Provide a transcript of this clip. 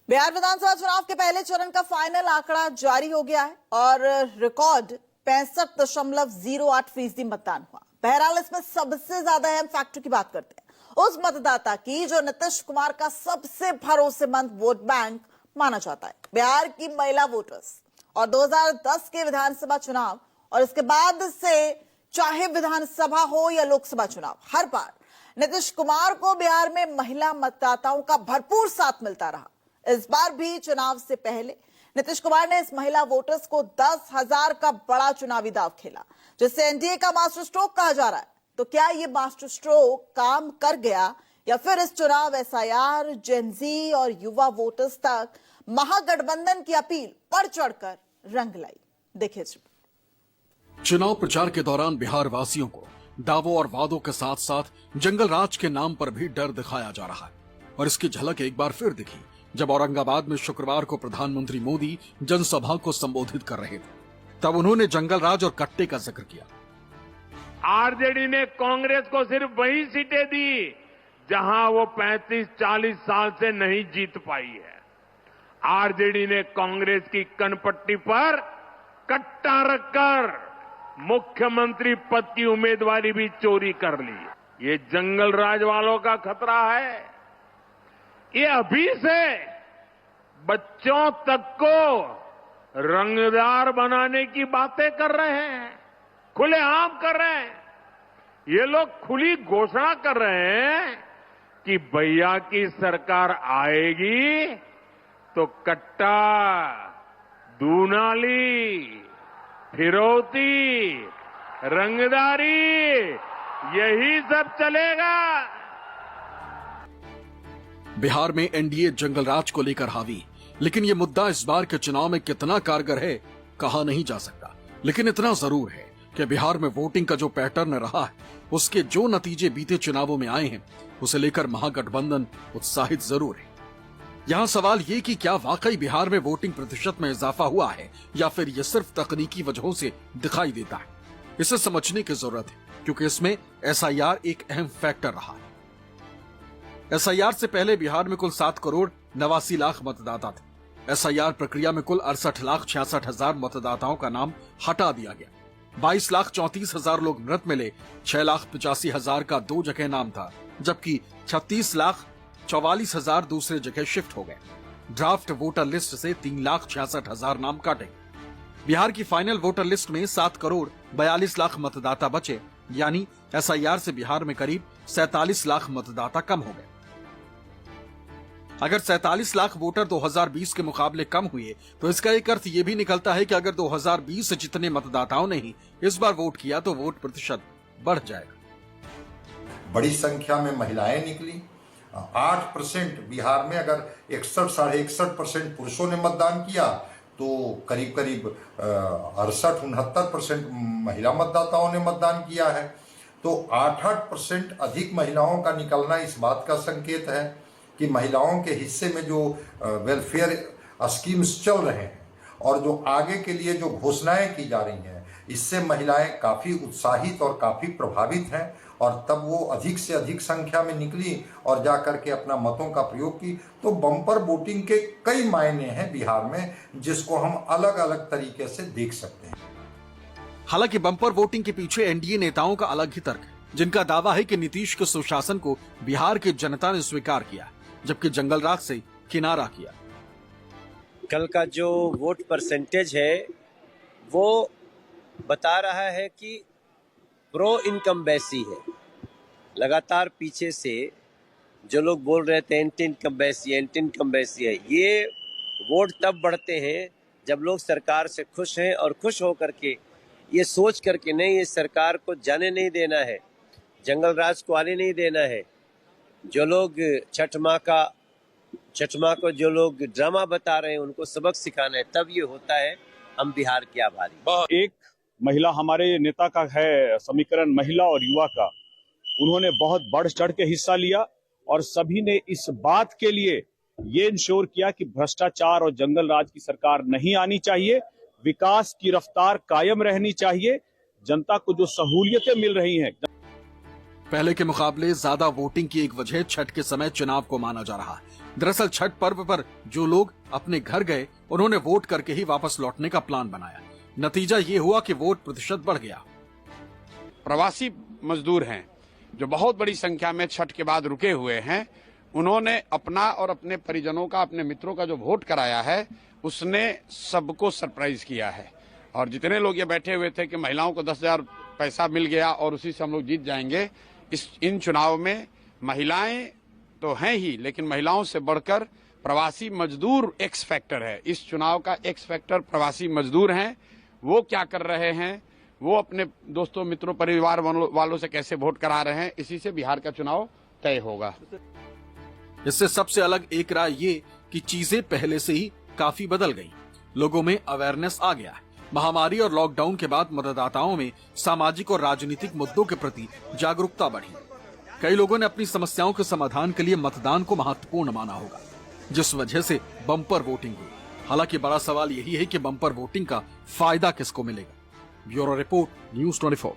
बिहार विधानसभा चुनाव के पहले चरण का फाइनल आंकड़ा जारी हो गया है और रिकॉर्ड 65.08% मतदान हुआ। बहरहाल इसमें सबसे ज्यादा अहम फैक्टर की बात करते हैं उस मतदाता की जो नीतीश कुमार का सबसे भरोसेमंद वोट बैंक माना जाता है, बिहार की महिला वोटर्स। और 2010 के विधानसभा चुनाव और इसके बाद से चाहे विधानसभा हो या लोकसभा चुनाव, हर बार नीतीश कुमार को बिहार में महिला मतदाताओं का भरपूर साथ मिलता रहा। इस बार भी चुनाव से पहले नीतीश कुमार ने इस महिला वोटर्स को 10,000 का बड़ा चुनावी दाव खेला, जिसे एनडीए का मास्टर स्ट्रोक कहा जा रहा है। तो क्या ये मास्टर स्ट्रोक काम कर गया या फिर इस चुनाव एसआईआर, जेनजी और युवा वोटर्स तक महागठबंधन की अपील बढ़ चढ़कर रंग लाई? देखिए। चुनाव प्रचार के दौरान बिहार वासियों को दावों और वादों के साथ साथ जंगल राज के नाम पर भी डर दिखाया जा रहा है। और इसकी झलक एक बार फिर दिखी जब औरंगाबाद में शुक्रवार को प्रधानमंत्री मोदी जनसभा को संबोधित कर रहे थे। तब उन्होंने जंगल राज और कट्टे का जिक्र किया। आरजेडी ने कांग्रेस को सिर्फ वही सीटें दी जहां वो 35-40 साल से नहीं जीत पाई है। आरजेडी ने कांग्रेस की कनपट्टी पर कट्टा रखकर मुख्यमंत्री पद की उम्मीदवारी भी चोरी कर ली। ये जंगल राज वालों का खतरा है। ये अभी से बच्चों तक को रंगदार बनाने की बातें कर रहे हैं, खुलेआम कर रहे हैं। ये लोग खुली घोषणा कर रहे हैं कि भैया की सरकार आएगी तो कट्टा, दूनाली, फिरौती, रंगदारी यही सब चलेगा। बिहार में एनडीए जंगल राज को लेकर हावी, लेकिन ये मुद्दा इस बार के चुनाव में कितना कारगर है कहा नहीं जा सकता। लेकिन इतना जरूर है कि बिहार में वोटिंग का जो पैटर्न रहा है, उसके जो नतीजे बीते चुनावों में आए हैं, उसे लेकर महागठबंधन उत्साहित जरूर है। यहाँ सवाल ये कि क्या वाकई बिहार में वोटिंग प्रतिशत में इजाफा हुआ है या फिर ये सिर्फ तकनीकी वजहों से दिखाई देता है। इसे समझने की जरूरत है, क्योंकि इसमें एसआईआर एक अहम फैक्टर रहा है। एसआईआर से पहले बिहार में कुल 7,89,00,000 मतदाता थे। एसआईआर प्रक्रिया में कुल 68,66,000 मतदाताओं का नाम हटा दिया गया। 22,34,000 लोग मृत मिले। 6,85,000 का 2 जगह नाम था, जबकि 36,44,000 दूसरे जगह शिफ्ट हो गए। ड्राफ्ट वोटर लिस्ट से 3,66,000 नाम काटे। बिहार की फाइनल वोटर लिस्ट में 7,42,00,000 मतदाता बचे, यानी एसआईआर से बिहार में करीब 47 लाख मतदाता कम हो गए। अगर 47 लाख वोटर 2020 के मुकाबले कम हुए तो इसका एक अर्थ यह भी निकलता है कि अगर 2020 से जितने मतदाताओं ने ही इस बार वोट किया तो वोट प्रतिशत बढ़ जाएगा। बड़ी संख्या में महिलाएं निकली। 8% बिहार में अगर 61 साढ़े 61% पुरुषों ने मतदान किया तो करीब 68-69% महिला मतदाताओं ने मतदान किया है। तो 8% अधिक महिलाओं का निकलना इस बात का संकेत है कि महिलाओं के हिस्से में जो वेलफेयर स्कीम्स चल रहे हैं और जो आगे के लिए जो घोषणाएं की जा रही हैं, इससे महिलाएं काफी उत्साहित और काफी प्रभावित हैं। और तब वो अधिक से अधिक संख्या में निकली और जाकर के अपना मतों का प्रयोग की। तो बम्पर वोटिंग के कई मायने हैं बिहार में, जिसको हम अलग अलग तरीके से देख सकते हैं। हालांकि बम्पर वोटिंग के पीछे एनडीए नेताओं का अलग ही तर्क है, जिनका दावा है कि नीतीश के सुशासन को बिहार की जनता ने स्वीकार किया, जबकि जंगल राज से किनारा किया। कल का जो वोट परसेंटेज है वो बता रहा है कि प्रो इनकम्बेंसी है। लगातार पीछे से जो लोग बोल रहे थे एंटी इनकम्बेंसी है, ये वोट तब बढ़ते हैं जब लोग सरकार से खुश हैं और खुश होकर के ये सोच करके नहीं, ये सरकार को जाने नहीं देना है, जंगल राज को आने नहीं देना है। जो लोग छठ माँ को जो लोग ड्रामा बता रहे हैं उनको सबक सिखाना है, तब ये होता है। हम बिहार के आभारी। एक महिला हमारे नेता का है समीकरण महिला और युवा का, उन्होंने बहुत बढ़ चढ़ के हिस्सा लिया और सभी ने इस बात के लिए ये इंश्योर किया कि भ्रष्टाचार और जंगल राज की सरकार नहीं आनी चाहिए, विकास की रफ्तार कायम रहनी चाहिए, जनता को जो सहूलियतें मिल रही हैं। पहले के मुकाबले ज्यादा वोटिंग की एक वजह छठ के समय चुनाव को माना जा रहा है। दरअसल छठ पर्व पर जो लोग अपने घर गए उन्होंने वोट करके ही वापस लौटने का प्लान बनाया। नतीजा ये हुआ कि वोट प्रतिशत बढ़ गया। प्रवासी मजदूर हैं जो बहुत बड़ी संख्या में छठ के बाद रुके हुए हैं, उन्होंने अपना और अपने परिजनों का, अपने मित्रों का जो वोट कराया है उसने सबको सरप्राइज किया है। और जितने लोग ये बैठे हुए थे कि महिलाओं को 10,000 पैसा मिल गया और उसी से हम लोग जीत जाएंगे, इन चुनाव में महिलाएं तो हैं ही, लेकिन महिलाओं से बढ़कर प्रवासी मजदूर एक्स फैक्टर है। इस चुनाव का एक्स फैक्टर प्रवासी मजदूर हैं। वो क्या कर रहे हैं, वो अपने दोस्तों, मित्रों, परिवार वालों से कैसे वोट करा रहे हैं, इसी से बिहार का चुनाव तय होगा। इससे सबसे अलग एक राय ये कि चीजें पहले से ही काफी बदल गई। लोगों में अवेयरनेस आ गया है। महामारी और लॉकडाउन के बाद मतदाताओं में सामाजिक और राजनीतिक मुद्दों के प्रति जागरूकता बढ़ी। कई लोगों ने अपनी समस्याओं के समाधान के लिए मतदान को महत्वपूर्ण माना होगा, जिस वजह से बम्पर वोटिंग हुई। हालांकि बड़ा सवाल यही है कि बम्पर वोटिंग का फायदा किसको मिलेगा। Bureau report, news 24।